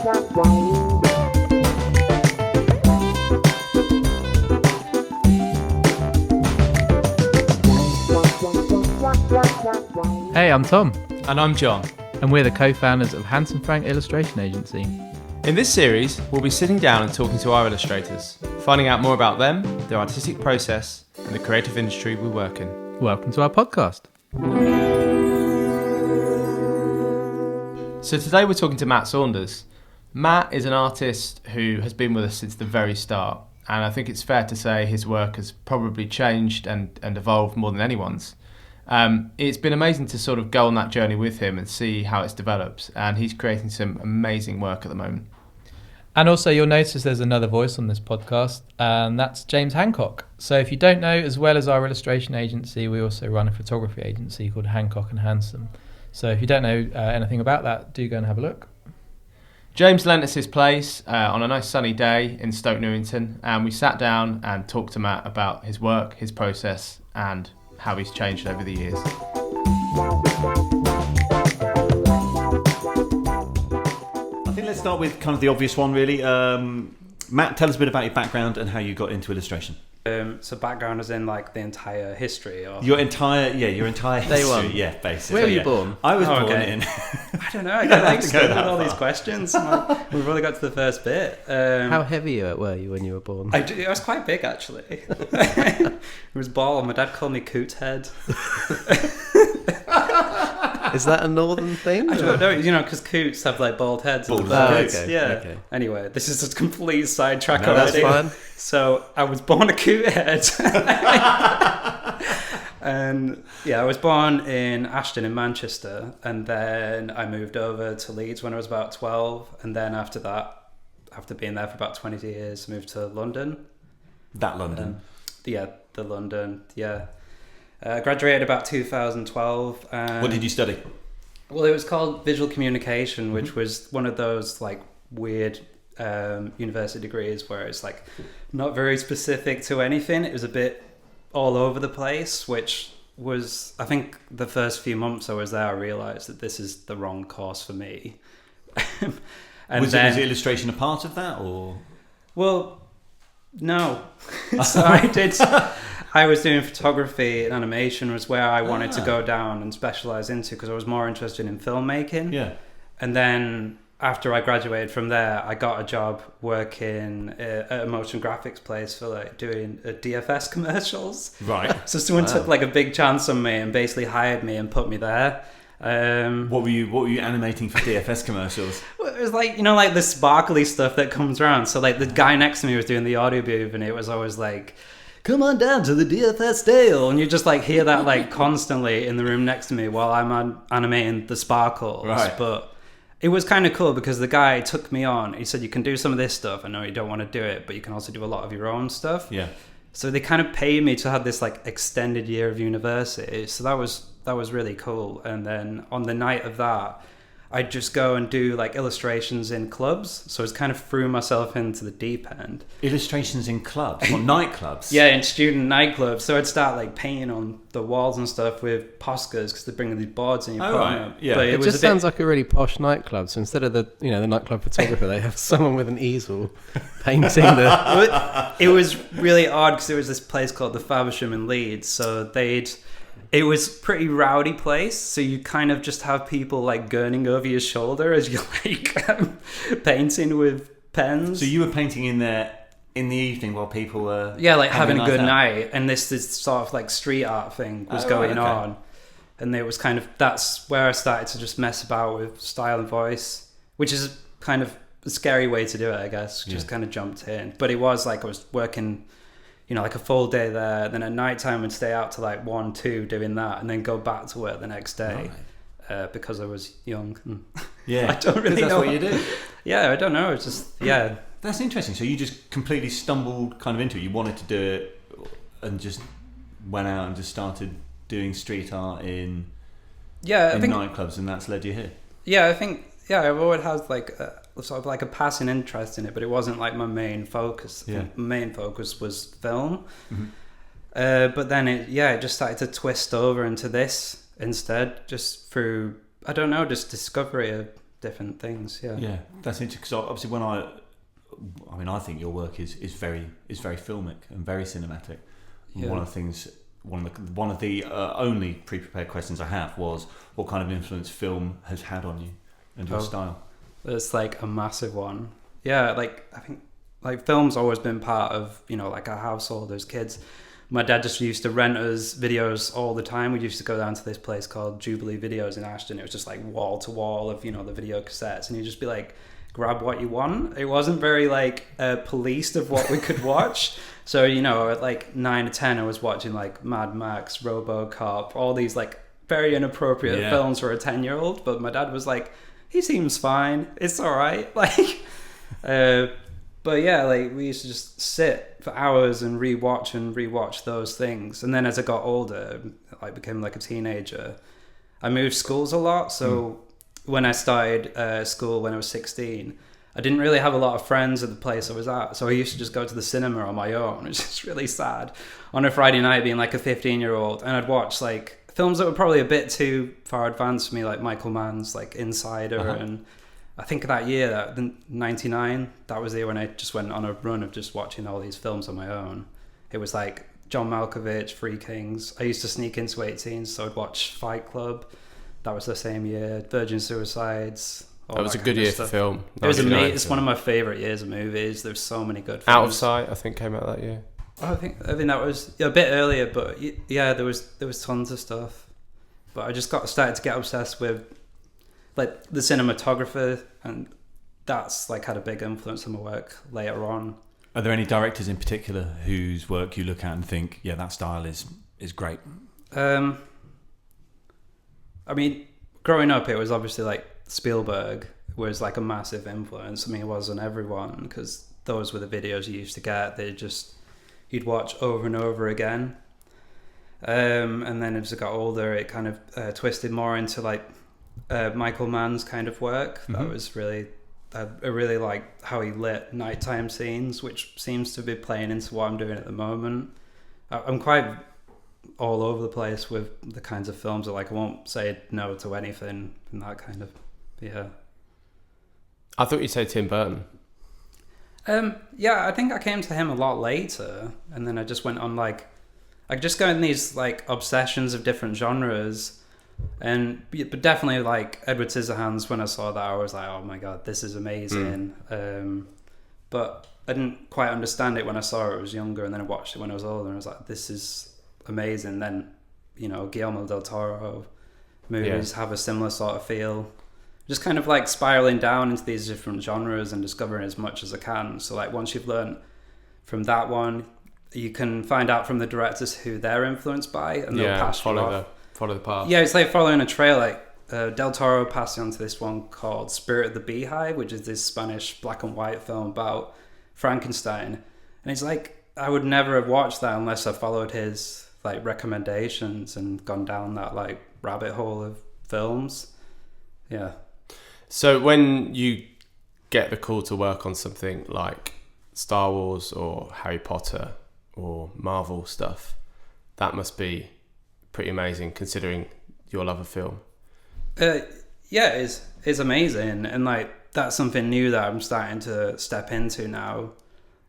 Hey, I'm Tom. And I'm John. And we're the co-founders of Handsome Frank Illustration Agency. In this series, we'll be sitting down and talking to our illustrators, finding out more about them, their artistic process, and the creative industry we work in. Welcome to our podcast. So today we're talking to Matt Saunders. Matt is an artist who has been with us since the very start, and I think it's fair to say his work has probably changed and evolved more than anyone's. It's been amazing to sort of go on that journey with him and see how it's developed, and he's creating some amazing work at the moment. And also you'll notice there's another voice on this podcast, and that's James Hancock. So if you don't know, as well as our illustration agency, we also run a photography agency called Hancock and Handsome. So if you don't know anything about that, do go and have a look. James lent us his place on a nice sunny day in Stoke Newington, and we sat down and talked to Matt about his work, his process, and how he's changed over the years. I think let's start with kind of the obvious one, really. Matt, tell us a bit about your background and how you got into illustration. So background is in like the entire history, or your entire history. Day one. Yeah, basically. Where were you born? I was born in. I don't know. I got like stuck with all these questions. Like, we've only got to the first bit. How heavy were you when you were born? I was quite big actually. It was bald. My dad called me Coot Head. Is that a northern thing? I don't know, you know, because coots have like bald heads. Bald heads. Okay, yeah. okay. Anyway, this is a complete sidetrack No, already. That's fine. So I was born a coot head. And yeah, I was born in Ashton in Manchester, and then I moved over to Leeds when I was about 12, and then after that, after being there for about 20 years, moved to London. That London. The London, yeah. Graduated about 2012. What did you study? Well, it was called visual communication, which was one of those like weird university degrees where it's like not very specific to anything. It was a bit all over the place, which was, I think the first few months I was there, I realised that this is the wrong course for me. And was illustration a part of that, or? Well, no. So I was doing photography and animation was where I wanted to go down and specialise into, because I was more interested in filmmaking. Yeah. And then after I graduated from there, I got a job working at a motion graphics place for like doing DFS commercials. Right. So someone took like a big chance on me and basically hired me and put me there. What were you animating for DFS commercials? It was like, you know, like the sparkly stuff that comes around. So like the guy next to me was doing the audio booth, and it was always like, come on down to the DFS Dale, and you just like hear that like constantly in the room next to me while I'm animating the sparkles. Right. But it was kind of cool because the guy took me on. He said, you can do some of this stuff. I know you don't want to do it, but you can also do a lot of your own stuff. Yeah. So they kind of paid me to have this like extended year of university. So that was really cool. And then on the night of that, I'd just go and do like illustrations in clubs. So I kind of threw myself into the deep end. Illustrations in clubs? Or nightclubs? Yeah, in student nightclubs. So I'd start like painting on the walls and stuff with Poscas, because they bring these boards and you put them up. Yeah. But It just sounds like a really posh nightclub. So instead of the nightclub photographer, they have someone with an easel painting the... It was really odd because there was this place called the Faversham in Leeds. So it was a pretty rowdy place, so you kind of just have people like gurning over your shoulder as you like painting with pens. So you were painting in there in the evening while people were having a good out. night, and this sort of like street art thing was going on, and it was kind of, that's where I started to just mess about with style and voice, which is kind of a scary way to do it, I guess. Just kind of jumped in, but it was like I was working, you know, like a full day there. Then at night time I'd stay out to like 1, 2 doing that, and then go back to work the next day. Right. Because I was young. Yeah. I don't really know. That's what you do. Yeah, I don't know. It's just, yeah. That's interesting. So you just completely stumbled kind of into it. You wanted to do it and just went out and just started doing street art in nightclubs, and that's led you here. Yeah, I think, I've always had like sort of like a passing interest in it, but it wasn't like my main focus. Yeah. My main focus was film. Mm-hmm. But then it just started to twist over into this instead, just through, I don't know, just discovery of different things. Yeah. Yeah, that's interesting. Because obviously, I think your work is very filmic and very cinematic. Yeah. One of the only pre-prepared questions I have was what kind of influence film has had on you and your style. It's like a massive one. Yeah, like I think like film's always been part of, like our household as kids. My dad just used to rent us videos all the time. We used to go down to this place called Jubilee Videos in Ashton. It was just like wall to wall of, the video cassettes, and he'd just be like, grab what you want. It wasn't very like policed of what we could watch. So, at like 9 or 10, I was watching like Mad Max, RoboCop, all these like very inappropriate films for a 10-year-old. But my dad was like, he seems fine. It's all right. Like, but yeah, like we used to just sit for hours and rewatch those things. And then as I got older, like became like a teenager, I moved schools a lot. So when I started school when I was 16, I didn't really have a lot of friends at the place I was at. So I used to just go to the cinema on my own, which is really sad, on a Friday night being like a 15-year-old. And I'd watch like films that were probably a bit too far advanced for me, like Michael Mann's like Insider. And I think that year, 99, that was the year when I just went on a run of just watching all these films on my own. It was like John Malkovich, Three Kings. I used to sneak into 18, so I'd watch Fight Club. That was the same year. Virgin Suicides. That was a good year for film. It was amazing. It's one of my favourite years of movies. There's so many good films. Out of Sight, I think, came out that year. I think that was a bit earlier, but yeah, there was tons of stuff. But I just started to get obsessed with like the cinematographer, and that's like had a big influence on my work later on. Are there any directors in particular whose work you look at and think, yeah, that style is great? I mean, growing up, it was obviously like Spielberg was like a massive influence. I mean, it was on everyone, because those were the videos you used to get. You'd watch over and over again. And then as I got older, it kind of twisted more into like Michael Mann's kind of work. That was really, I really like how he lit nighttime scenes, which seems to be playing into what I'm doing at the moment. I'm quite all over the place with the kinds of films that like I won't say no to anything and that kind of, yeah. I thought you'd say Tim Burton. Yeah, I think I came to him a lot later, and then I just went on like, I just go in these like obsessions of different genres, but definitely like Edward Scissorhands. When I saw that, I was like, oh my god, this is amazing. But I didn't quite understand it when I saw it. I was younger, and then I watched it when I was older, and I was like, this is amazing. Then, Guillermo del Toro movies have a similar sort of feel. Just kind of like spiraling down into these different genres and discovering as much as I can. So like once you've learned from that one, you can find out from the directors who they're influenced by, and they'll pass you off. Follow the path. Yeah, it's like following a trail. Like Del Toro passed on to this one called Spirit of the Beehive, which is this Spanish black and white film about Frankenstein. And it's like, I would never have watched that unless I followed his like recommendations and gone down that like rabbit hole of films. Yeah. So when you get the call to work on something like Star Wars or Harry Potter or Marvel stuff, that must be pretty amazing considering your love of film. Yeah, it's amazing, and like that's something new that I'm starting to step into now.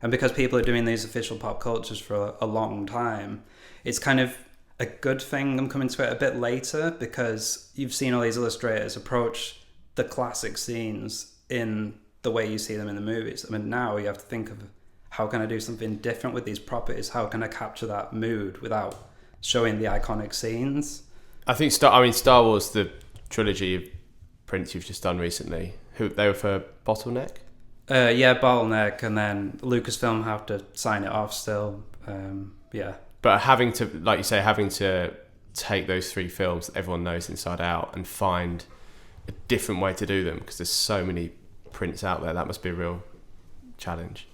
And because people are doing these official pop cultures for a long time, it's kind of a good thing I'm coming to it a bit later, because you've seen all these illustrators approach the classic scenes in the way you see them in the movies. I mean, now you have to think of, how can I do something different with these properties? How can I capture that mood without showing the iconic scenes? I think Star Wars, the trilogy of prints you've just done recently, they were for Bottleneck? Yeah, Bottleneck, and then Lucasfilm have to sign it off still. Yeah. But having to, like you say, having to take those three films that everyone knows inside out and find a different way to do them, because there's so many prints out there, that must be a real challenge.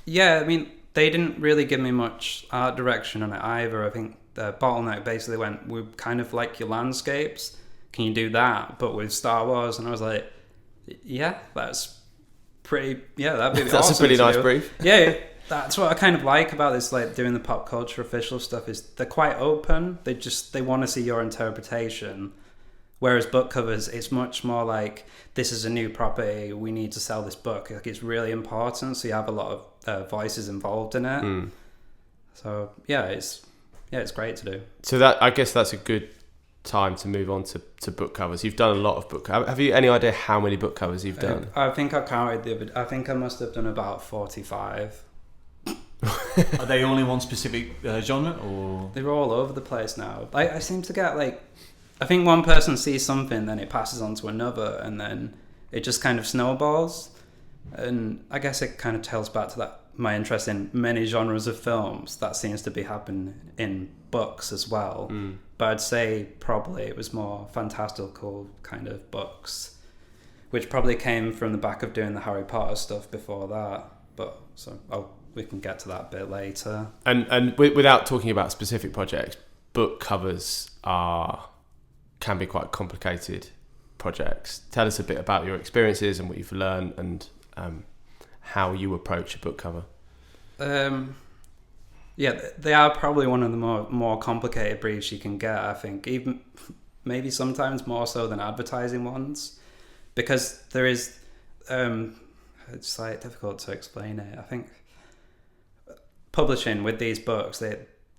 Yeah, I mean, they didn't really give me much art direction on it either. I think the Bottleneck basically went, we kind of like your landscapes, can you do that but with Star Wars? And I was like, yeah, that's pretty, yeah, that'd be that's awesome. A pretty nice brief. Yeah, that's what I kind of like about this, like doing the pop culture official stuff, is they're quite open. They want to see your interpretation, Whereas book covers, it's much more like, this is a new property, we need to sell this book. Like, it's really important, so you have a lot of voices involved in it. So it's great to do. So that, I guess that's a good time to move on to book covers. You've done a lot of book covers. Have you any idea how many book covers you've done? I think I counted I think I must have done about 45. Are they only one specific genre, or they're all over the place now? I seem to get like, I think one person sees something, then it passes on to another, and then it just kind of snowballs. And I guess it kind of tells back to that, my interest in many genres of films. That seems to be happening in books as well. But I'd say probably it was more fantastical kind of books, which probably came from the back of doing the Harry Potter stuff before that. But we can get to that a bit later. And without talking about specific projects, book covers can be quite complicated projects. Tell us a bit about your experiences and what you've learned, and how you approach a book cover. They are probably one of the more complicated briefs you can get, I think, even maybe sometimes more so than advertising ones, because there is it's like difficult to explain it. I think publishing with these books,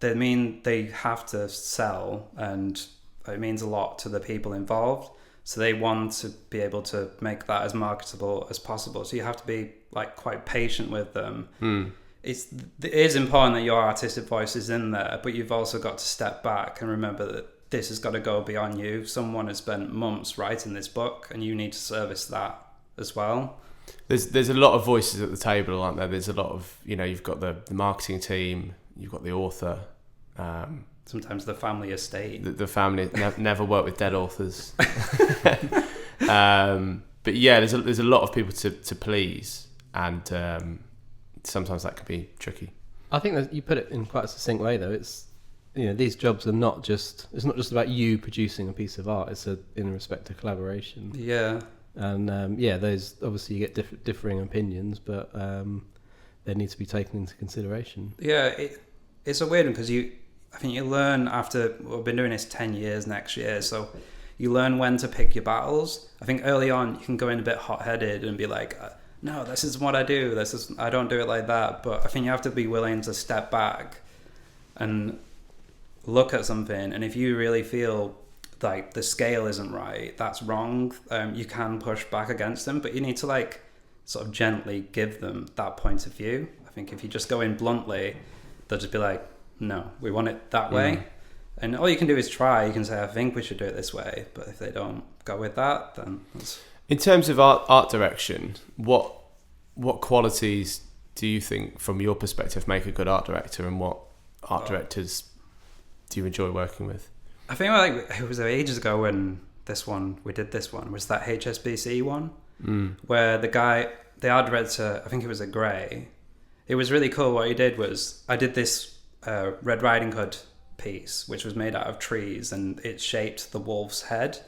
they mean they have to sell, and it means a lot to the people involved. So they want to be able to make that as marketable as possible. So you have to be like quite patient with them. It is important that your artistic voice is in there, but you've also got to step back and remember that this has got to go beyond you. Someone has spent months writing this book, and you need to service that as well. There's a lot of voices at the table, aren't there? There's a lot of, you've got the marketing team, you've got the author. Sometimes the family estate. The family never work with dead authors. But yeah, there's a lot of people to please, and sometimes that can be tricky. I think that you put it in quite a succinct way, though. It's these jobs are not just about you producing a piece of art. It's in respect to collaboration. Yeah. And those obviously you get differing opinions, but they need to be taken into consideration. Yeah, it's a weird one because I think you learn after, we've been doing this 10 years next year, so you learn when to pick your battles. I think early on you can go in a bit hot-headed and be like, no, this is what I do, I don't do it like that. But I think you have to be willing to step back and look at something, and if you really feel like the scale isn't right, that's wrong, you can push back against them, but you need to like sort of gently give them that point of view. I think if you just go in bluntly, they'll just be like, no, we want it that way. And all you can do is try. You can say, I think we should do it this way, but if they don't go with that, then in terms of art direction, what qualities do you think from your perspective make a good art director, and what art directors do you enjoy working with? I think like it was ages ago when we did this one, was that HSBC one, where the art director, I think it was a Gray. It was really cool. What he did was, I did this Red Riding Hood piece, which was made out of trees, and it shaped the wolf's head.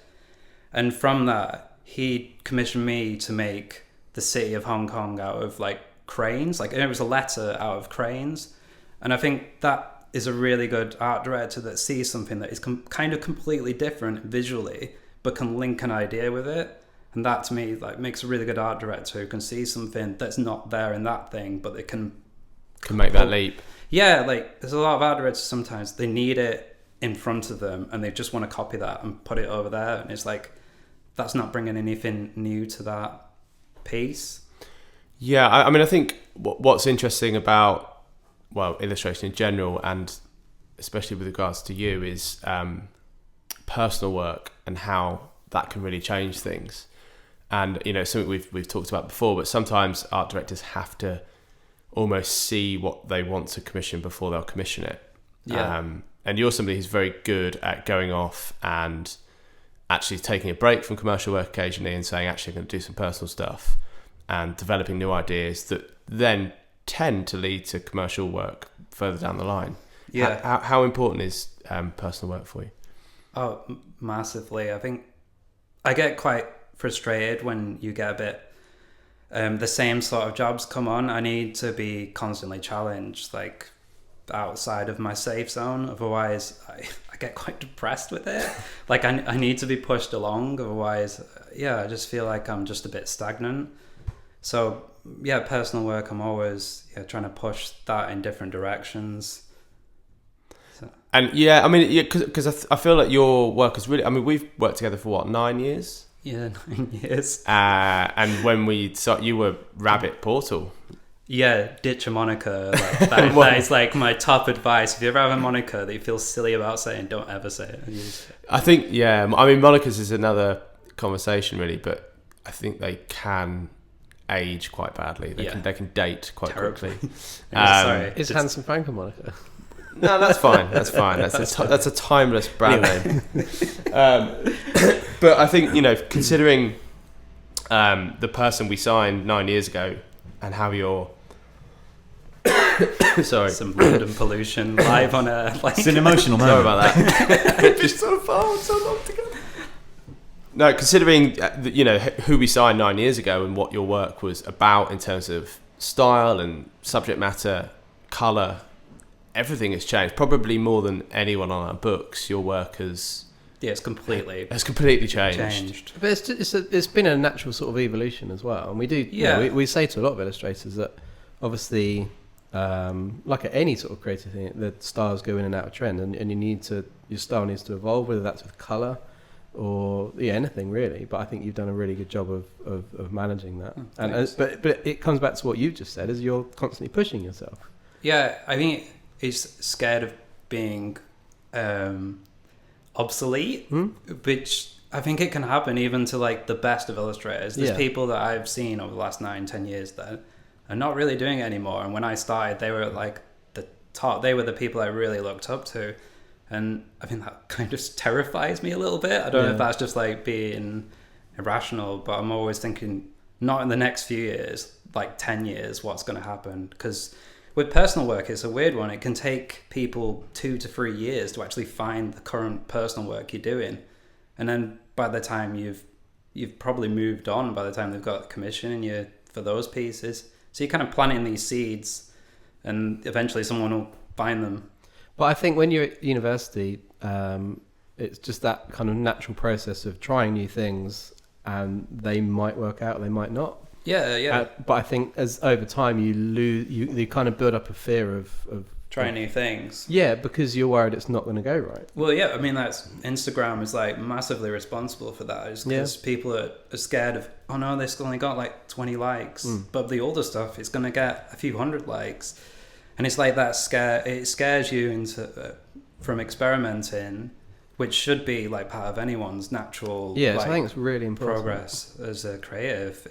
And from that, he commissioned me to make the city of Hong Kong out of like cranes. Like, it was a letter out of cranes. And I think that is a really good art director that sees something that is kind of completely different visually, but can link an idea with it. And that to me like makes a really good art director who can see something that's not there in that thing, but they can make that leap. Yeah, like there's a lot of art directors, sometimes they need it in front of them and they just want to copy that and put it over there, and it's like, that's not bringing anything new to that piece. Yeah, I mean, I think what's interesting about illustration in general, and especially with regards to you, is personal work and how that can really change things. And something we've talked about before, but sometimes art directors have to almost see what they want to commission before they'll commission it. Yeah. And you're somebody who's very good at going off and actually taking a break from commercial work occasionally and saying, actually, I'm going to do some personal stuff, and developing new ideas that then tend to lead to commercial work further down the line. Yeah. How important is personal work for you? Oh, massively. I think I get quite frustrated when you get a bit the same sort of jobs come on. I need to be constantly challenged. Like, outside of my safe zone. Otherwise, I get quite depressed with it. Like I need to be pushed along. Otherwise, I just feel like I'm just a bit stagnant. So personal work, I'm always trying to push that in different directions. So. And I mean, because I feel like your work is really. I mean, we've worked together for what, 9 years? Yeah, 9 years. And when we saw you were Rabbit Portal. Yeah, ditch a moniker. Like, that is like my top advice. If you ever have a moniker that you feel silly about saying, don't ever say it. I think, I mean, monikers is another conversation really, but I think they can age quite badly. They can date quite terribly quickly. Sorry, is Handsome Frank a moniker? No, that's fine. That's fine. That's a timeless brand name. But I think considering the person we signed 9 years ago and how you're sorry, some London pollution live on air. Like, it's an emotional moment. Sorry about that. We've been so far, so long together. No, considering who we signed 9 years ago and what your work was about in terms of style and subject matter, colour, everything has changed. Probably more than anyone on our books, your work has completely changed. But it's been a natural sort of evolution as well, and we do. We say to a lot of illustrators that obviously, like at any sort of creative thing, the styles go in and out of trend, and your style needs to evolve, whether that's with colour or anything really. But I think you've done a really good job of managing that. But it comes back to what you just said, is you're constantly pushing yourself. Yeah, I think it's scared of being obsolete, which I think it can happen even to like the best of illustrators. There's people that I've seen over the last 9-10 years that are not really doing it anymore. And when I started, they were like the top. They were the people I really looked up to. And I think that kind of terrifies me a little bit. I don't know if that's just like being irrational, but I'm always thinking, not in the next few years, like 10 years, what's going to happen? Because with personal work, it's a weird one. It can take people 2 to 3 years to actually find the current personal work you're doing. And then by the time you've probably moved on, by the time they've got commission for those pieces. So you're kind of planting these seeds and eventually someone will find them. But I think when you're at university, it's just that kind of natural process of trying new things, and they might work out, they might not. Yeah. But I think as over time you kind of build up a fear of trying new things. Yeah, because you're worried it's not going to go right. Well, yeah, I mean Instagram is like massively responsible for that, because people are scared of, oh no, this only got like 20 likes, but the older stuff is going to get a few hundred likes. And it's like that it scares you into from experimenting, which should be like part of anyone's natural so I think it's really important. Progress as a creative.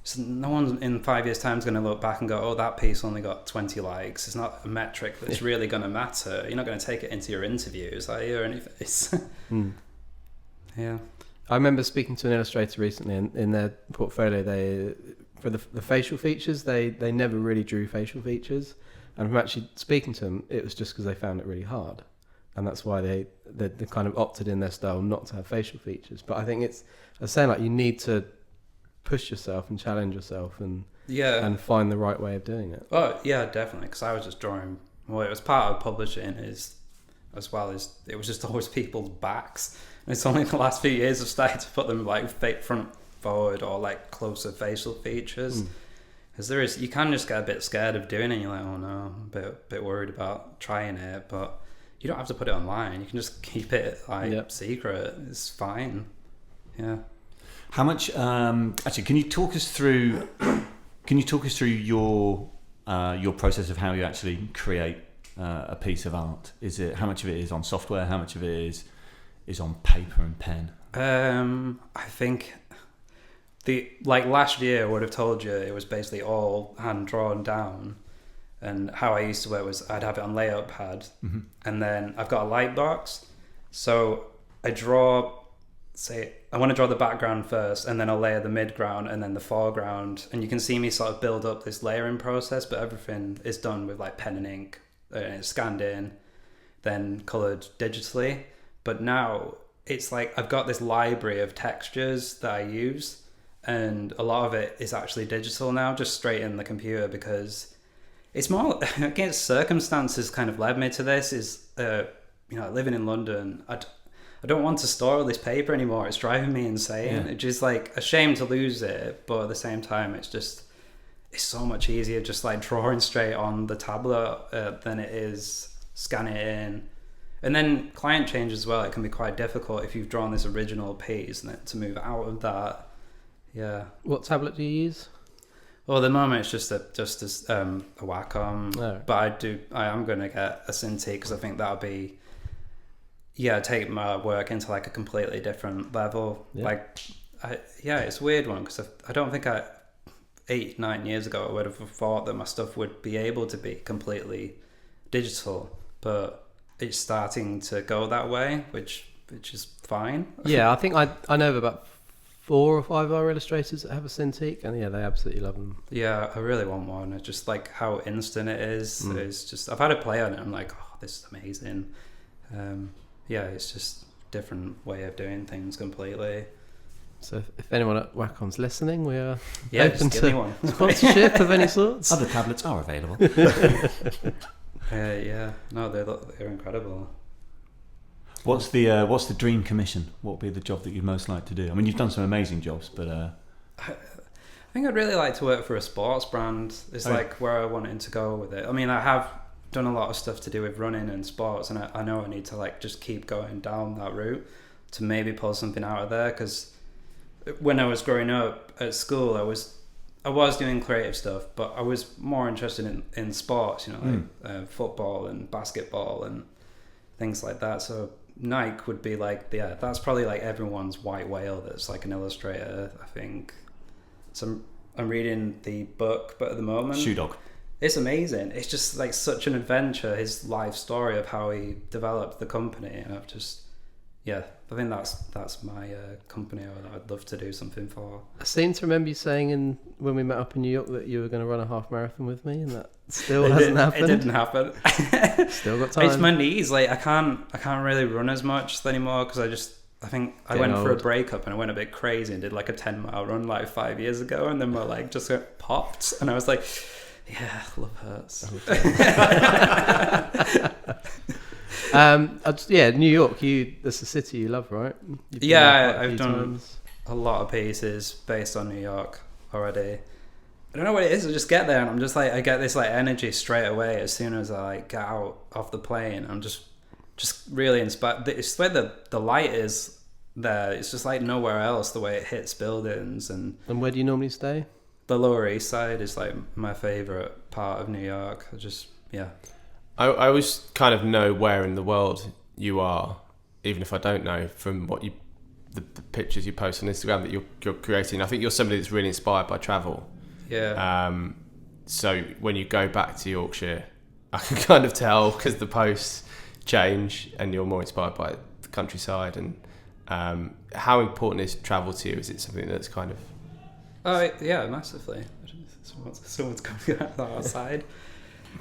So no one in 5 years' time is going to look back and go, oh, that piece only got 20 likes. It's not a metric that's really going to matter. You're not going to take it into your interviews, are you, or anything? Yeah. I remember speaking to an illustrator recently, and in their portfolio, for the facial features, they never really drew facial features. And from actually speaking to them, it was just because they found it really hard. And that's why they kind of opted in their style not to have facial features. But I think I was saying, like, you need to push yourself and challenge yourself and find the right way of doing it. Oh yeah, definitely, because I was just drawing, well, it was part of publishing as well as it was just always people's backs, and it's only in the last few years I've started to put them like front forward or like closer facial features, because you can just get a bit scared of doing it. You're like, oh no, I'm a bit worried about trying it, but you don't have to put it online. You can just keep it secret. It's fine. Yeah. How much? Actually, can you talk us through your process of how you actually create a piece of art? How much of it is on software? How much of it is on paper and pen? I think last year I would have told you it was basically all hand drawn down, and how I used to work was I'd have it on layout pad, and then I've got a light box, so I draw. Say I want to draw the background first, and then I'll layer the midground and then the foreground, and you can see me sort of build up this layering process, but everything is done with like pen and ink, and it's scanned in, then coloured digitally. But now it's like I've got this library of textures that I use, and a lot of it is actually digital now, just straight in the computer, because it's more against circumstances kind of led me to this. Is living in London, I don't want to store all this paper anymore. It's driving me insane. Yeah. It's just like a shame to lose it, but at the same time, it's so much easier just like drawing straight on the tablet than it is scanning it in. And then client change as well. It can be quite difficult if you've drawn this original piece and then to move out of that. Yeah. What tablet do you use? Well, at the moment it's just a Wacom, Oh. but I am going to get a Cintiq because I think that'll be, take my work into like a completely different level. Yeah. It's a weird one because I don't think 8-9 years ago I would have thought that my stuff would be able to be completely digital, but it's starting to go that way, which is fine. Yeah, I think I know of about 4 or 5 of our illustrators that have a Cintiq, and yeah, they absolutely love them. Yeah, I really want one. It's just like how instant it is. It's just, I've had a play on it. I'm like, oh, this is amazing. It's just different way of doing things completely. So if anyone at Wacom's listening, we are just open give me to one. sponsorship of any sorts. Other tablets are available. No, they're incredible. What's the dream commission? What would be the job that you'd most like to do? I mean, you've done some amazing jobs, but I think I'd really like to work for a sports brand. It's like where I wanted to go with it. I mean, I have done a lot of stuff to do with running and sports, and I know I need to like just keep going down that route to maybe pull something out of there. Because when I was growing up at school, I was doing creative stuff, but I was more interested in sports, football and basketball and things like that. So Nike would be like, that's probably like everyone's white whale that's like an illustrator, I think. So I'm reading the book, but at the moment, Shoe Dog. It's amazing. It's just like such an adventure, his life story of how he developed the company, and I've just, I think that's my company I'd love to do something for. I seem to remember you saying when we met up in New York that you were going to run a half marathon with me, and that still hasn't happened. It didn't happen. Still got time. It's my knees. Like I can't really run as much anymore because I think I went for a breakup and I went a bit crazy and did like a 10-mile run like 5 years ago, and then my leg just got popped, and I was like, love hurts. New York. That's a city you love, right? I've done a lot of pieces based on New York already. I don't know what it is. I just get there and I'm just like, I get this like energy straight away as soon as I get out off the plane. I'm just really inspired. It's where the light is there. It's just like nowhere else. The way it hits buildings and where do you normally stay? The Lower East Side is like my favorite part of New York. I always kind of know where in the world you are, even if I don't know, from what the pictures you post on Instagram that you're creating. I think you're somebody that's really inspired by travel. Yeah. So when you go back to Yorkshire, I can kind of tell because the posts change and you're more inspired by the countryside. And how important is travel to you? Is it something that's kind of... Oh, yeah, massively. Someone's coming outside.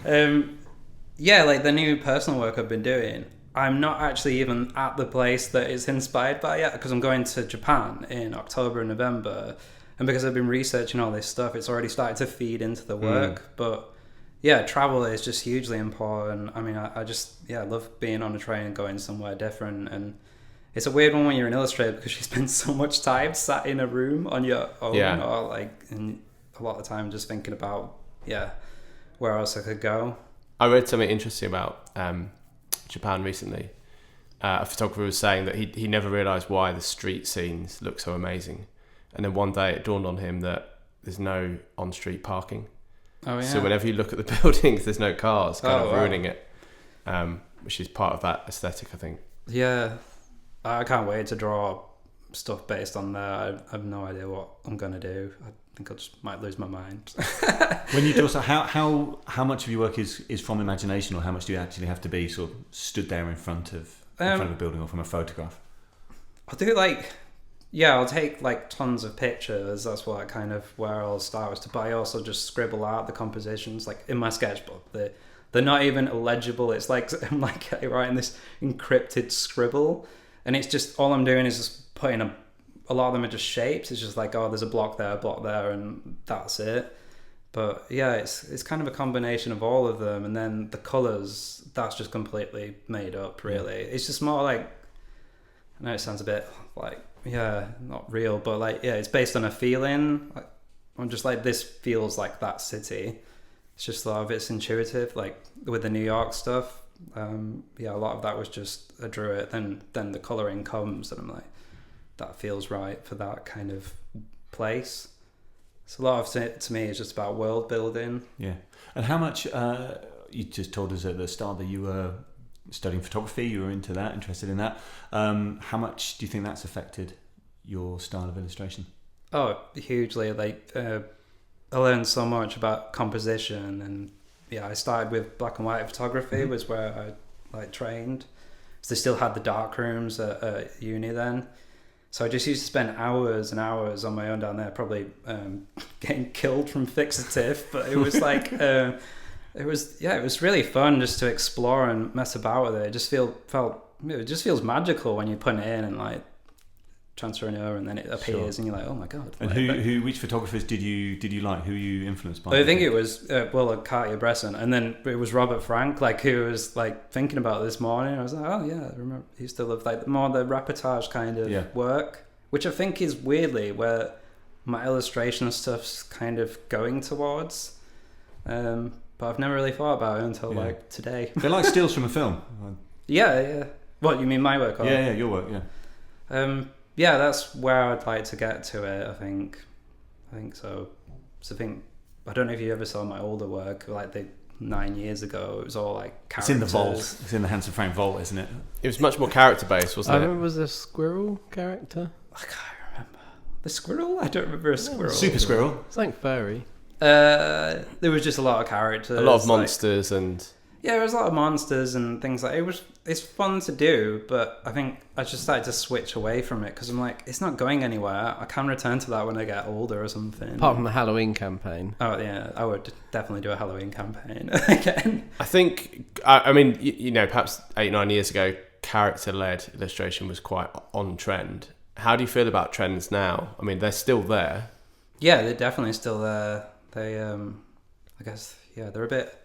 Like the new personal work I've been doing, I'm not actually even at the place that it's inspired by yet because I'm going to Japan in October and November, and because I've been researching all this stuff, it's already started to feed into the work. But travel is just hugely important. I mean, I just love being on a train and going somewhere different, and it's a weird one when you're an illustrator because you spend so much time sat in a room on your own, or like, and a lot of time just thinking about where else I could go. I read something interesting about Japan recently. A photographer was saying that he never realised why the street scenes look so amazing. And then one day it dawned on him that there's no on-street parking. Oh, yeah. So whenever you look at the buildings, there's no cars, kind of ruining it, which is part of that aesthetic, I think. Yeah. I can't wait to draw stuff based on that. I have no idea what I'm going to do. I think I just might lose my mind. When you do so, how much of your work is from imagination, or how much do you actually have to be sort of stood there in front of a building or from a photograph? I'll do I'll take like tons of pictures. That's what where I'll start. But I also just scribble out the compositions like in my sketchbook. They're not even illegible. It's like I'm like writing this encrypted scribble, and it's just all I'm doing is just putting a lot of them are just shapes. It's just like, oh, there's a block there, and that's it. But yeah, it's kind of a combination of all of them, and then the colours, that's just completely made up, really. It's just more like, I know it sounds a bit like, not real, but like, it's based on a feeling. Like, I'm just like, this feels like that city. It's just a lot of it's intuitive, like with the New York stuff. A lot of that was just, I drew it, then the colouring comes, and I'm like, that feels right for that kind of place. So a lot of it to me is just about world building. Yeah. And how much, you just told us at the start that you were studying photography, you were into that, interested in that. How much do you think that's affected your style of illustration? Oh, hugely. Like, I learned so much about composition, and I started with black and white photography, was where I like trained. So they still had the dark rooms at uni then. So I just used to spend hours and hours on my own down there, probably getting killed from fixative. But it was like, it was really fun just to explore and mess about with it. It just feels magical when you put it in and like transferring over, and then it appears, and you're like, oh my god. And which photographers did you like? Who were you influenced by? I think it was Cartier-Bresson, and then it was Robert Frank, like, who was like thinking about this morning. I was like, oh yeah, I remember. He used to love like more the rapportage kind of work, which I think is weirdly where my illustration stuff's kind of going towards. But I've never really thought about it until like today. They're like stills from a film. Yeah. What, you mean my work? Or? Yeah, your work. Yeah, that's where I'd like to get to it, I think so. So I don't know if you ever saw my older work, like 9 years ago. It was all like characters. It's in the vault. It's in the Handsome Frank vault, isn't it? It was much more character based, wasn't it? I remember, was there a squirrel character? I can't remember. The squirrel? I don't remember a squirrel. Super squirrel. It's like furry. There was just a lot of characters. A lot of monsters and... Yeah, there was a lot of monsters and things like it. It's fun to do, but I think I just started to switch away from it because I'm like, it's not going anywhere. I can return to that when I get older or something. Apart from the Halloween campaign. Oh yeah, I would definitely do a Halloween campaign again. I think, I mean, perhaps 8-9 years ago, character-led illustration was quite on trend. How do you feel about trends now? I mean, they're still there. Yeah, they're definitely still there. They, I guess, they're a bit...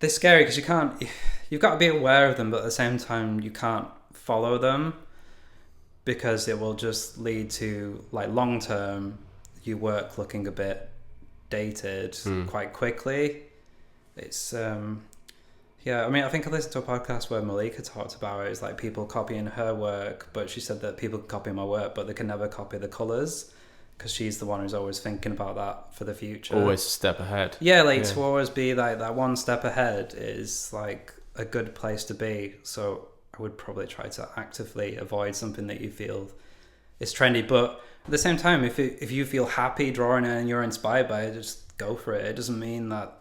They're scary because you've got to be aware of them, but at the same time you can't follow them because it will just lead to, like, long term, you work looking a bit dated quite quickly. It's I mean, I think I listened to a podcast where Malika talked about it. It's like people copying her work, but she said that people can copy my work, but they can never copy the colours. Because she's the one who's always thinking about that for the future. Always a step ahead. Yeah, to always be like that one step ahead is like a good place to be. So I would probably try to actively avoid something that you feel is trendy. But at the same time, if you feel happy drawing it and you're inspired by it, just go for it. It doesn't mean that,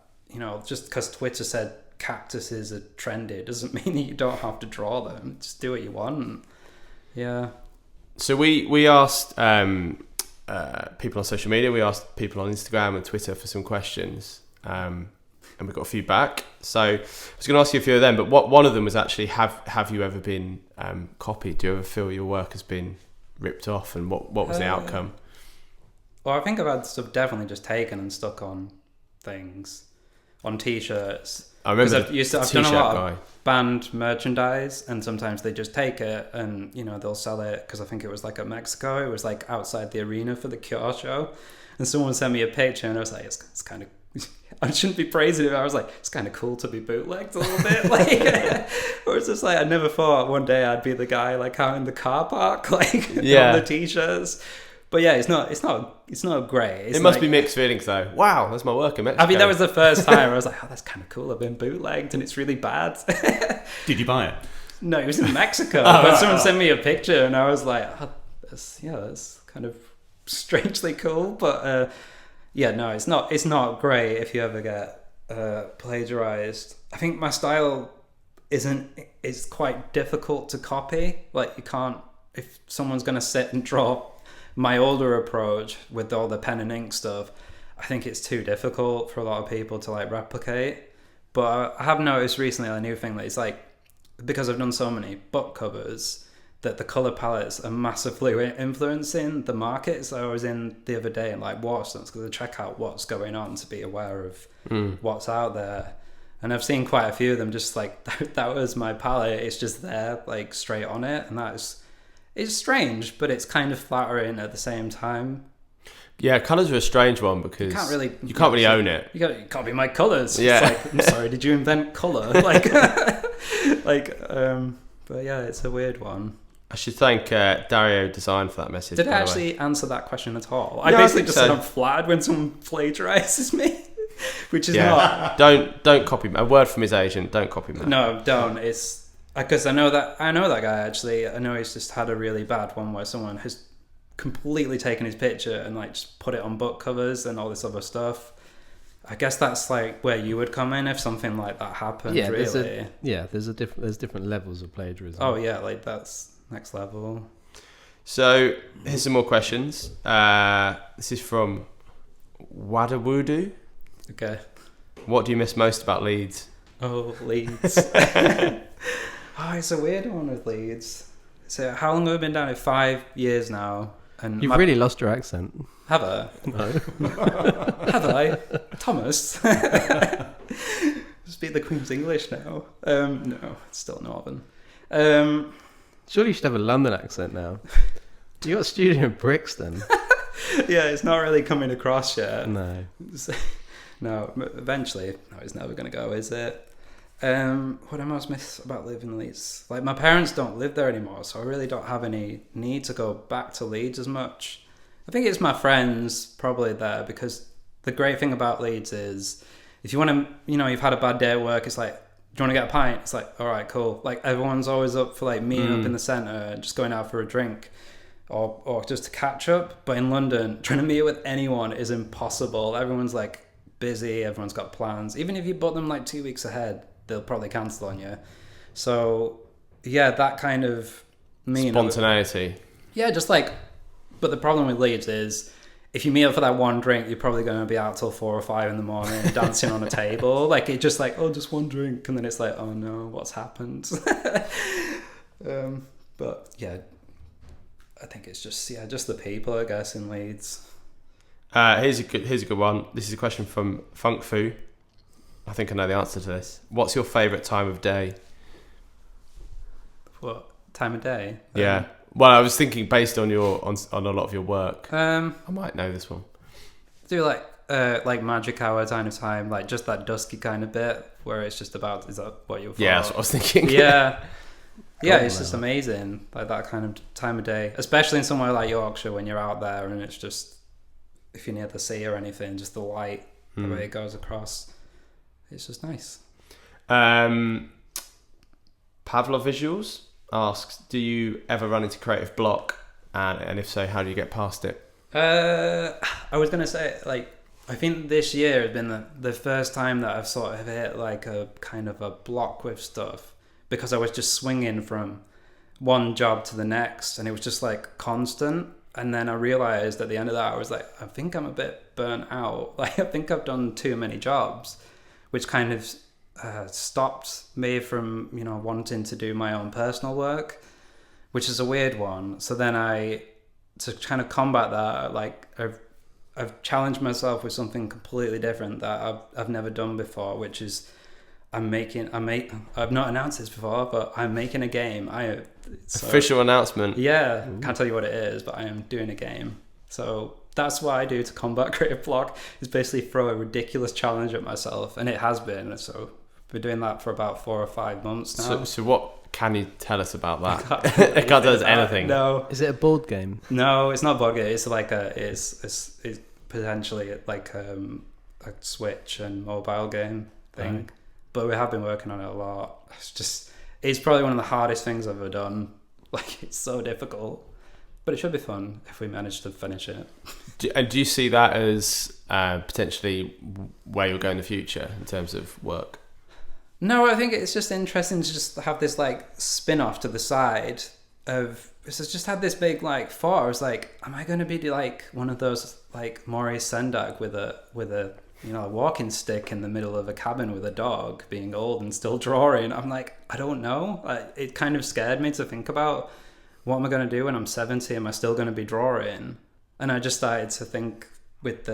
just because Twitter said cactuses are trendy, it doesn't mean that you don't have to draw them. Just do what you want. Yeah. So we asked... people on social media, we asked people on Instagram and Twitter for some questions, and we got a few back. So I was going to ask you a few of them, but one of them was actually, have you ever been copied? Do you ever feel your work has been ripped off, and what was the outcome? Well, I think I've had stuff definitely just taken and stuck on things, on t-shirts. I remember I've done a lot of band merchandise, and sometimes they just take it and they'll sell it, because I think it was like at Mexico, it was like outside the arena for the Cure show, and someone sent me a picture and I was like, it's kind of, I shouldn't be praising it, I was like, it's kind of cool to be bootlegged a little bit, like, or it's just like, I never thought one day I'd be the guy like out in the car park, like on the t-shirts. But yeah, it's not great. It must be mixed feelings though. Wow, that's my work in Mexico. I mean, that was the first time I was like, oh, that's kind of cool. I've been bootlegged and it's really bad. Did you buy it? No, it was in Mexico. But someone sent me a picture and I was like, oh, that's kind of strangely cool. But no, it's not great if you ever get plagiarized. I think my style is quite difficult to copy. Like, you can't, if someone's going to sit and draw my older approach with all the pen and ink stuff, I think it's too difficult for a lot of people to like replicate. But I have noticed recently a new thing that it's like, because I've done so many book covers, that the color palettes are massively influencing the market. So I was in the other day and like Waterstones because I check out what's going on to be aware of what's out there. And I've seen quite a few of them just like, that was my palette. It's just there, like straight on it. And it's strange, but it's kind of flattering at the same time. Yeah, colours are a strange one because you can't really own it. You can't be my colours. Yeah. It's like, I'm sorry, did you invent colour? But yeah, it's a weird one. I should thank Dario Design for that message. Did I actually answer that question at all? I basically just said I'm flattered when someone plagiarises me. Which is not. Don't copy a word from his agent. Don't copy him. No, don't. It's because I know that guy actually. I know he's just had a really bad one where someone has completely taken his picture and like just put it on book covers and all this other stuff. I guess that's like where you would come in if something like that happened. Yeah, really. There's different levels of plagiarism. Oh yeah, like that's next level. So here's some more questions. This is from Wadawudu. Okay. What do you miss most about Leeds? Oh, Leeds. It's a weird one with Leeds. So how long have we been down here? 5 years now. And You've really lost your accent. Have I? No. Have I? Thomas? Speak the Queen's English now. No, it's still Northern. Surely you should have a London accent now. You got a studio in Brixton. Yeah, it's not really coming across yet. No. No, eventually. No, it's never going to go, is it? What I most miss about living in Leeds? Like, my parents don't live there anymore, so I really don't have any need to go back to Leeds as much. I think it's my friends probably there, because the great thing about Leeds is if you want to, you've had a bad day at work, it's like, do you want to get a pint? It's like, all right, cool. Like, everyone's always up for like meeting up in the centre and just going out for a drink. Or just to catch up. But in London, trying to meet with anyone is impossible. Everyone's like busy, everyone's got plans. Even if you book them like 2 weeks ahead, they'll probably cancel on you. So yeah, that kind of spontaneity. Yeah, just like, but the problem with Leeds is if you meet up for that one drink, you're probably going to be out till 4 or 5 in the morning dancing on a table. Like, it's just like, oh, just one drink. And then it's like, oh no, what's happened? But yeah, I think it's just the people, I guess, in Leeds. Here's a good one. This is a question from Funk Fu. I think I know the answer to this. What's your favourite time of day? What time of day? Yeah. Well, I was thinking based on on a lot of your work. I might know this one. Do like magic hour kind of time, like just that dusky kind of bit where it's just about, is that what you're for? Yeah, that's what I was thinking. Yeah. Yeah, it's just amazing, like that kind of time of day, especially in somewhere like Yorkshire when you're out there and it's just, if you're near the sea or anything, just the light, the way it goes across, it's just nice. Pavlov Visuals asks, do you ever run into creative block? And if so, how do you get past it? I was going to say, like, I think this year has been the first time that I've sort of hit like a kind of a block with stuff, because I was just swinging from one job to the next and it was just like constant. And then I realized at the end of that, I was like, I think I'm a bit burnt out. Like, I think I've done too many jobs, which kind of stopped me from, wanting to do my own personal work, which is a weird one. So then to kind of combat that, like I've challenged myself with something completely different that I've never done before, which is I've not announced this before, but I'm making a game. Official announcement. Yeah, can't tell you what it is, but I am doing a game. So that's what I do to combat creative block, is basically throw a ridiculous challenge at myself, and it has been. So I've been doing that for about 4 or 5 months now. So what can you tell us about that? It can't tell us anything. No. Is it a board game? No, it's not a board game. It's like it's potentially like a Switch and mobile game thing. Right. But we have been working on it a lot. It's probably one of the hardest things I've ever done. Like, it's so difficult. But it should be fun if we manage to finish it. Do you see that as potentially where you'll go in the future in terms of work? No, I think it's just interesting to just have this like spin-off to the side of... It's just had this big like thought. I was like, am I going to be like one of those like Maurice Sendak with a a walking stick in the middle of a cabin with a dog, being old and still drawing? I'm like, I don't know. It kind of scared me to think about what am I going to do when I'm 70? Am I still going to be drawing? And I just started to think with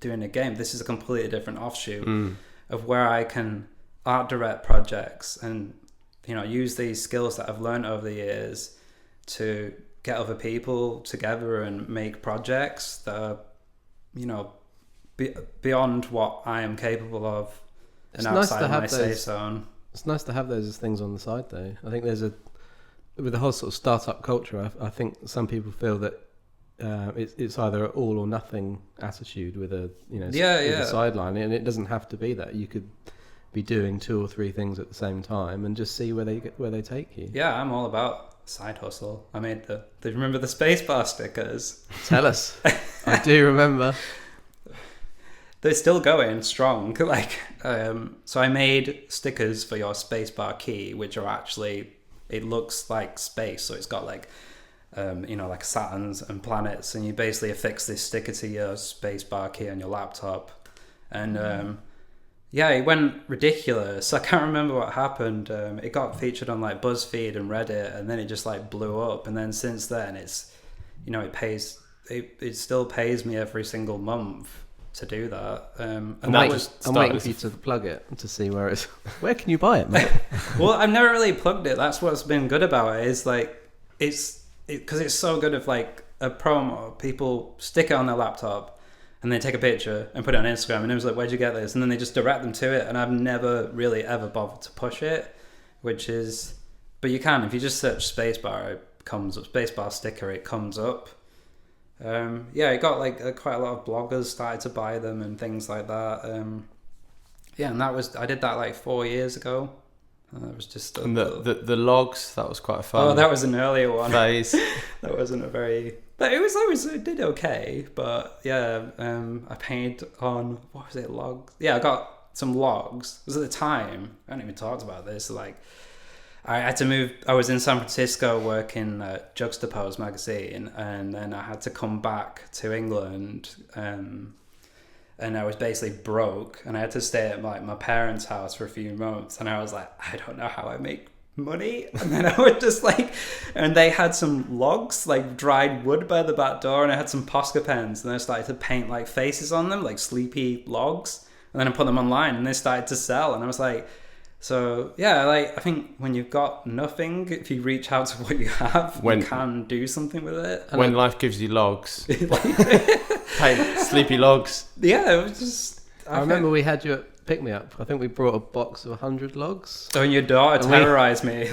doing a game, this is a completely different offshoot of where I can art direct projects and, you know, use these skills that I've learned over the years to get other people together and make projects that are, you know, beyond what I am capable of and outside of my safe zone. It's nice to have those as things on the side, though. I think with the whole sort of startup culture, I think some people feel that it's either all or nothing attitude with a a sideline, and it doesn't have to be that. You could be doing 2 or 3 things at the same time and just see where they take you. Yeah, I'm all about side hustle. I made do you remember the spacebar stickers? Tell us. I do remember. They're still going strong. Like, so I made stickers for your spacebar key, which are actually, it looks like space. So it's got like, like Saturns and planets, and you basically affix this sticker to your spacebar key on your laptop. And it went ridiculous. I can't remember what happened. It got featured on like BuzzFeed and Reddit, and then it just like blew up. And then since then, it's, it still pays me every single month to do that. I'm waiting for you to plug it to see where it's. Where can you buy it, mate? Well, I've never really plugged it. That's what's been good about it. Is like because it's so good of like a promo. People stick it on their laptop and they take a picture and put it on Instagram, and it was like, "Where'd you get this?" And then they just direct them to it. And I've never really ever bothered to push it, but you can if you just search spacebar. It comes up, spacebar sticker. It comes up. It got like quite a lot of bloggers started to buy them and things like that. And I did that like 4 years ago. It was just and the logs, that was quite a fun. Oh, that was an earlier one. Phase. That wasn't a very, but it did okay. But I paid on, what was it, logs? Yeah, I got some logs. It was at the time, I hadn't even talked about this. Like, I had to move. I was in San Francisco working at Juxtapose magazine, and then I had to come back to England, and I was basically broke, and I had to stay at like my parents' house for a few months, and I was like, I don't know how I make money. And then I would just like, and they had some logs, like dried wood by the back door, and I had some Posca pens, and I started to paint like faces on them, like sleepy logs, and then I put them online, and they started to sell, and I was like. So, I think when you've got nothing, if you reach out to what you have, you can do something with it. And when life gives you logs. Paint sleepy logs. Yeah, it was just... I remember we had you at Pick Me Up. I think we brought a box of 100 logs. Oh, and your daughter terrorised me.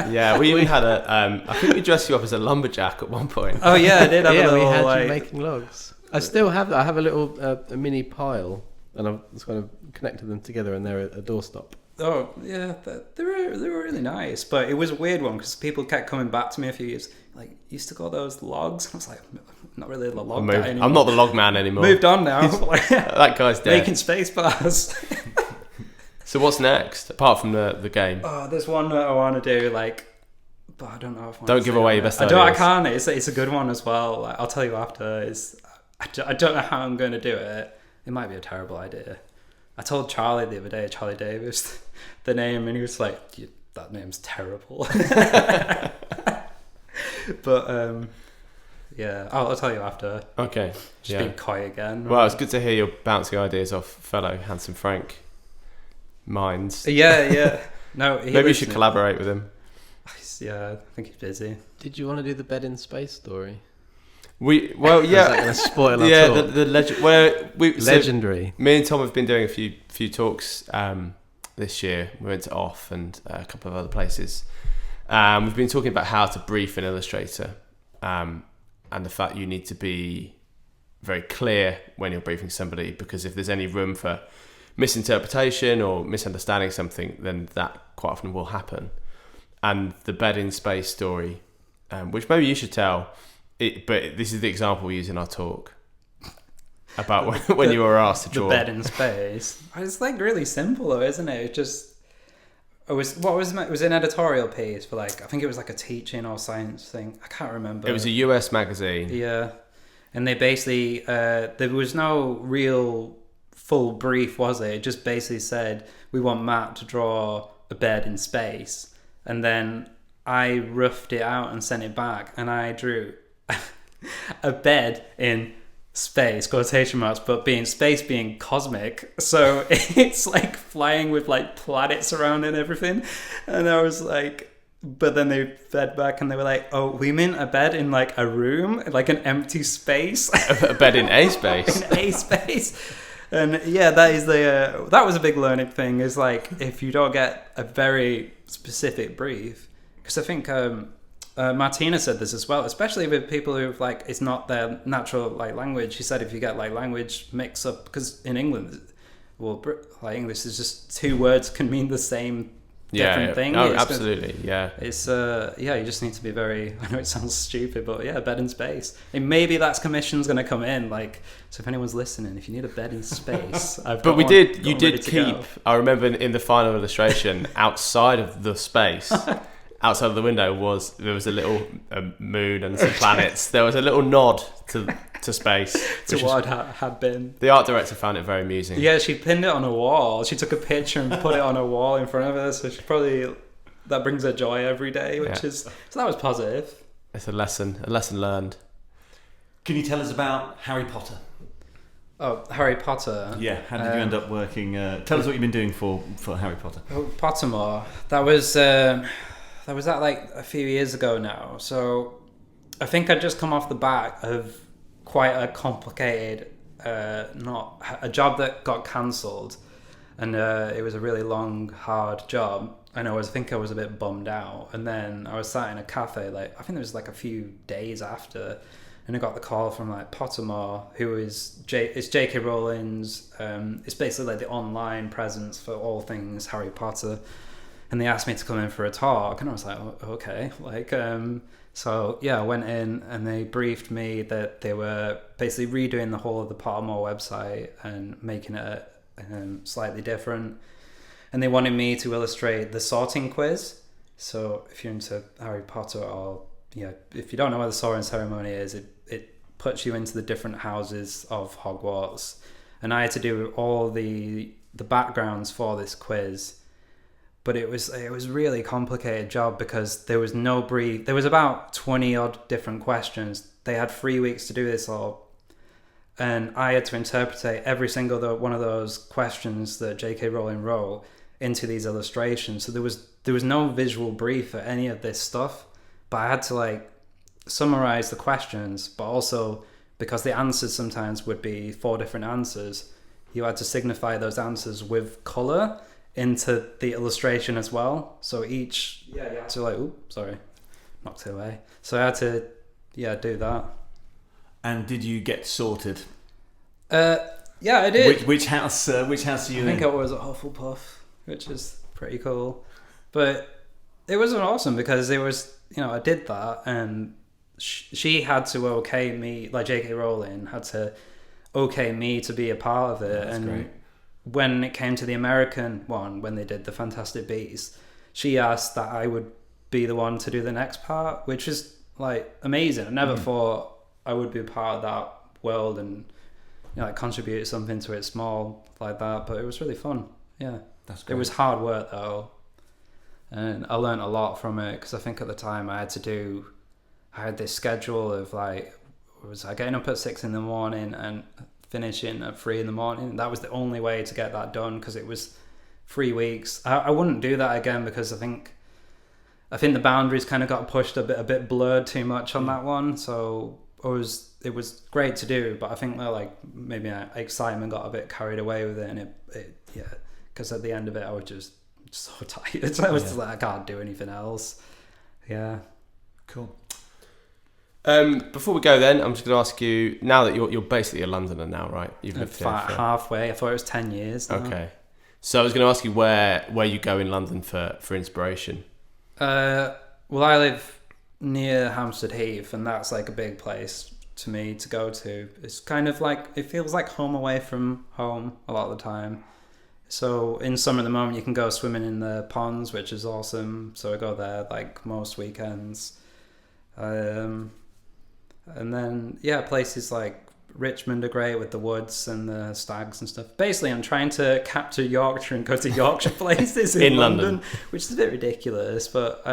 Yeah, we even had I think we dressed you up as a lumberjack at one point. Oh, yeah, I did have a little... we had you making logs. I still have that. I have a little a mini pile, and I've just kind of connected them together, and they're a doorstop. Oh, yeah, they were really nice, but it was a weird one because people kept coming back to me a few years, like, you still got those logs? And I was like, I'm not really the log guy anymore. I'm not the log man anymore. Moved on now. That guy's dead. Making space bars. So what's next, apart from the game? Oh, there's one that I want to do, like, but I don't know if I want Don't give away your best ideas. I can't. It's a good one as well. Like, I'll tell you after. I don't know how I'm going to do it. It might be a terrible idea. I told Charlie the other day, Charlie Davis, the name, and he was like, that name's terrible. But, I'll tell you after. Okay. Just being coy again. Well, it's good to hear your bouncy ideas off fellow Handsome Frank minds. Yeah. No, maybe you should collaborate with him. Yeah, I think he's busy. Did you want to do the bed in space story? Is that going to spoil our talk? the legend. Legendary. So me and Tom have been doing a few talks this year. We went to Off and a couple of other places. We've been talking about how to brief an illustrator, and the fact you need to be very clear when you're briefing somebody, because if there's any room for misinterpretation or misunderstanding something, then that quite often will happen. And the bed in space story, which maybe you should tell. But this is the example we use in our talk about when you were asked to draw the bed in space. It's like really simple, though, isn't it? It was an editorial piece for like, I think it was like a teaching or science thing. I can't remember. It was a US magazine. Yeah, and they basically there was no real full brief, was it? It just basically said we want Matt to draw a bed in space, and then I roughed it out and sent it back, and I drew a bed in space, quotation marks, but space being cosmic, so it's like flying with like planets around and everything. And I was like, but then they fed back and they were like, oh, we meant a bed in like a room, like an empty space. A bed in a space. In a space. And yeah, that was a big learning thing, is like, if you don't get a very specific brief, because I think Martina said this as well, especially with people who like, it's not their natural like language. She said if you get like language mix up, because in England, well, like English is just two words can mean the same different thing. Oh, absolutely, yeah. It's you just need to be very. I know it sounds stupid, but yeah, bed in space. And maybe that's commission's going to come in. Like, so if anyone's listening, if you need a bed in space, you did keep. I remember in the final illustration, outside of the space. Outside of the window there was a little moon and some planets. There was a little nod to space. To what had been. The art director found it very amusing. Yeah, she pinned it on a wall. She took a picture and put it on a wall in front of her. So she probably, that brings her joy every day, so that was positive. It's a lesson learned. Can you tell us about Harry Potter? Oh, Harry Potter. Yeah, how did you end up working? Tell us what you've been doing for Harry Potter. Oh, Pottermore. That was like a few years ago now. So I think I'd just come off the back of quite a complicated, not a job that got cancelled, and it was a really long, hard job. And I think I was a bit bummed out. And then I was sat in a cafe, like I think it was like a few days after, and I got the call from like Pottermore, who is it's J.K. Rowling's. It's basically like the online presence for all things Harry Potter. And they asked me to come in for a talk, and I was like, oh, okay. Like, so yeah, I went in and they briefed me that they were basically redoing the whole of the Pottermore website and making it slightly different. And they wanted me to illustrate the sorting quiz. So if you're into Harry Potter, or if you don't know what the sorting ceremony is, it puts you into the different houses of Hogwarts. And I had to do all the backgrounds for this quiz. But it was a really complicated job because there was no brief. There was about 20 odd different questions. They had 3 weeks to do this all. And I had to interpret every single one of those questions that J.K. Rowling wrote into these illustrations. So there was no visual brief for any of this stuff. But I had to like summarize the questions, but also because the answers sometimes would be 4 different answers, you had to signify those answers with color into the illustration as well. So each you had to like, knocked it away. So I had to do that. And did you get sorted? Yeah, I did. Which house are you in? I think I was at Hufflepuff, which is pretty cool. But it was awesome because it was, I did that, and she had to okay me, like J.K. Rowling had to okay me to be a part of it. That's and great. When it came to the American one, when they did the Fantastic Beasts, she asked that I would be the one to do the next part, which is like amazing. I never thought I would be a part of that world and like contribute something to it small like that, but it was really fun. Yeah, that's great. It was hard work though, and I learned a lot from it because I think at the time I had this schedule of like, was I getting up at 6 a.m. and finishing at 3 a.m. That was the only way to get that done because it was 3 weeks. I wouldn't do that again because I think the boundaries kind of got pushed a bit blurred too much on that one. So it was great to do, but I think that like maybe excitement got a bit carried away with it, and it because at the end of it I was just so tired. So I was just like, I can't do anything else. Yeah, cool. Before we go then, I'm just going to ask you, now that you're basically a Londoner now, right? You've lived here halfway. I thought it was 10 years now. Okay. So I was going to ask you where you go in London for inspiration. Well, I live near Hampstead Heath, and that's like a big place to me to go to. It's kind of like, it feels like home away from home a lot of the time. So in summer at the moment, you can go swimming in the ponds, which is awesome. So I go there like most weekends. And then, places like Richmond are great with the woods and the stags and stuff. Basically, I'm trying to capture Yorkshire and go to Yorkshire places in London, which is a bit ridiculous. But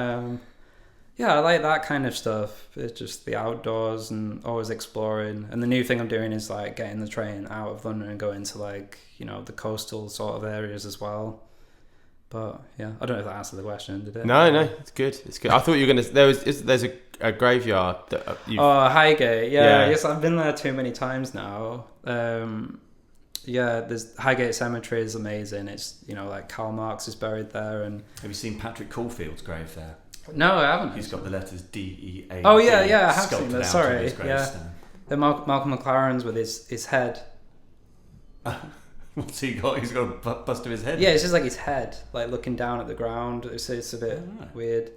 Yeah, I like that kind of stuff. It's just the outdoors and always exploring. And the new thing I'm doing is like getting the train out of London and going to like, the coastal sort of areas as well. But yeah, I don't know if that answered the question, did it? No, it's good. It's good. I thought you were gonna. There's a graveyard that Highgate. Yeah, Yeah. yes, I've been there too many times now. Yeah, there's Highgate Cemetery is amazing. It's like Karl Marx is buried there, and Have you seen Patrick Caulfield's grave there? no, I haven't. He's got the letters DEA. Oh yeah, I have seen sculpted that. out Sorry, on his yeah. gravestone. The Malcolm McLaren's with his head. What's he got? He's got a bust of his head. Yeah, it's just like his head, like looking down at the ground. It's a bit weird.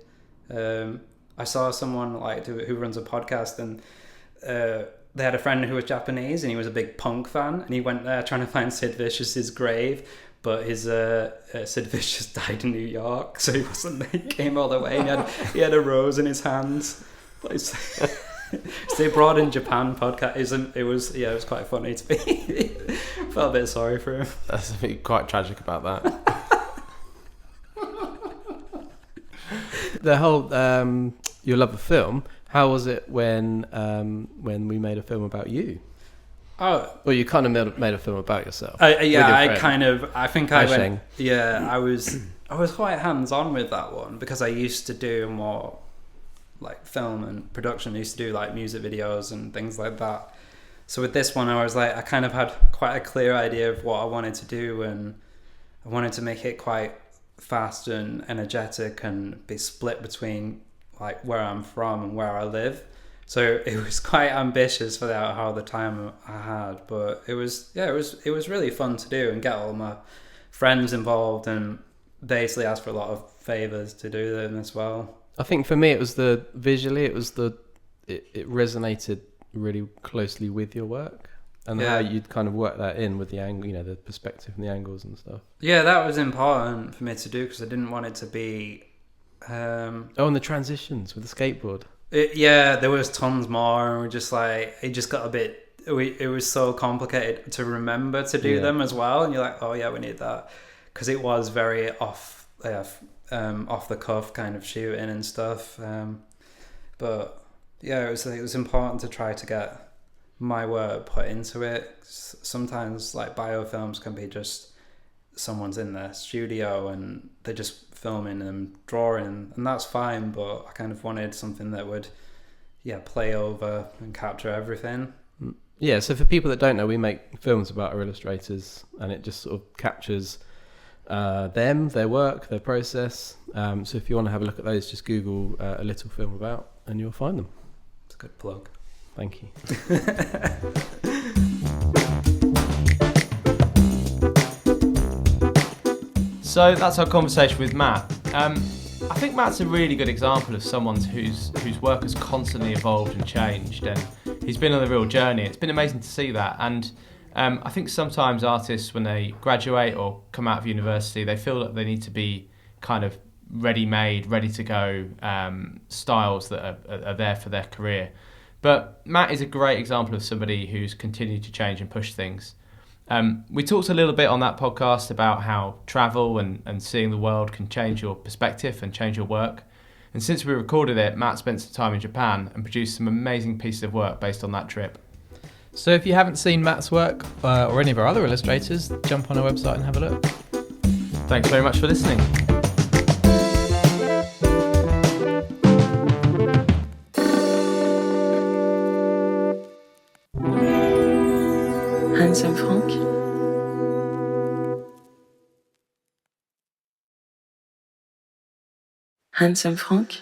I saw someone like who runs a podcast, and they had a friend who was Japanese, and he was a big punk fan, and he went there trying to find Sid Vicious's grave, but his Sid Vicious died in New York, so he wasn't. He came all the way, and he had a rose in his hands. So they brought in Japan podcast. It was quite funny to me. Felt a bit sorry for him. That's quite tragic about that. The whole your love of film. How was it when we made a film about you? Oh, Well, you kind of made a film about yourself. I was quite hands on with that one because I used to do more like film and production. I used to do like music videos and things like that. So with this one, I was like, I kind of had quite a clear idea of what I wanted to do, and I wanted to make it quite fast and energetic and be split between like where I'm from and where I live. So it was quite ambitious for how the time I had, but it was really fun to do and get all my friends involved and basically ask for a lot of favors to do them as well. I think for me, it resonated really closely with your work and how you'd kind of work that in with the angle, the perspective and the angles and stuff. Yeah, that was important for me to do because I didn't want it to be. And the transitions with the skateboard. There was tons more, and it just got a bit. It was so complicated to remember to do them as well, and you're like, oh yeah, we need that because it was very off the cuff kind of shooting and stuff. But yeah, it was important to try to get my work put into it. Sometimes like biofilms can be just someone's in their studio and they're just filming and drawing, and that's fine, but I kind of wanted something that would play over and capture everything. Yeah, so for people that don't know, we make films about our illustrators, and it just sort of captures them, their work, their process. So if you want to have a look at those, just Google A Little Film About and you'll find them. It's a good plug. Thank you. So that's our conversation with Matt. I think Matt's a really good example of someone whose work has constantly evolved and changed, and he's been on a real journey. It's been amazing to see that, and I think sometimes artists, when they graduate or come out of university, they feel that they need to be kind of ready-made, ready-to-go styles that are there for their career. But Matt is a great example of somebody who's continued to change and push things. We talked a little bit on that podcast about how travel and seeing the world can change your perspective and change your work. And since we recorded it, Matt spent some time in Japan and produced some amazing pieces of work based on that trip. So if you haven't seen Matt's work or any of our other illustrators, jump on our website and have a look. Thanks very much for listening. Handsome Frank. Handsome Frank.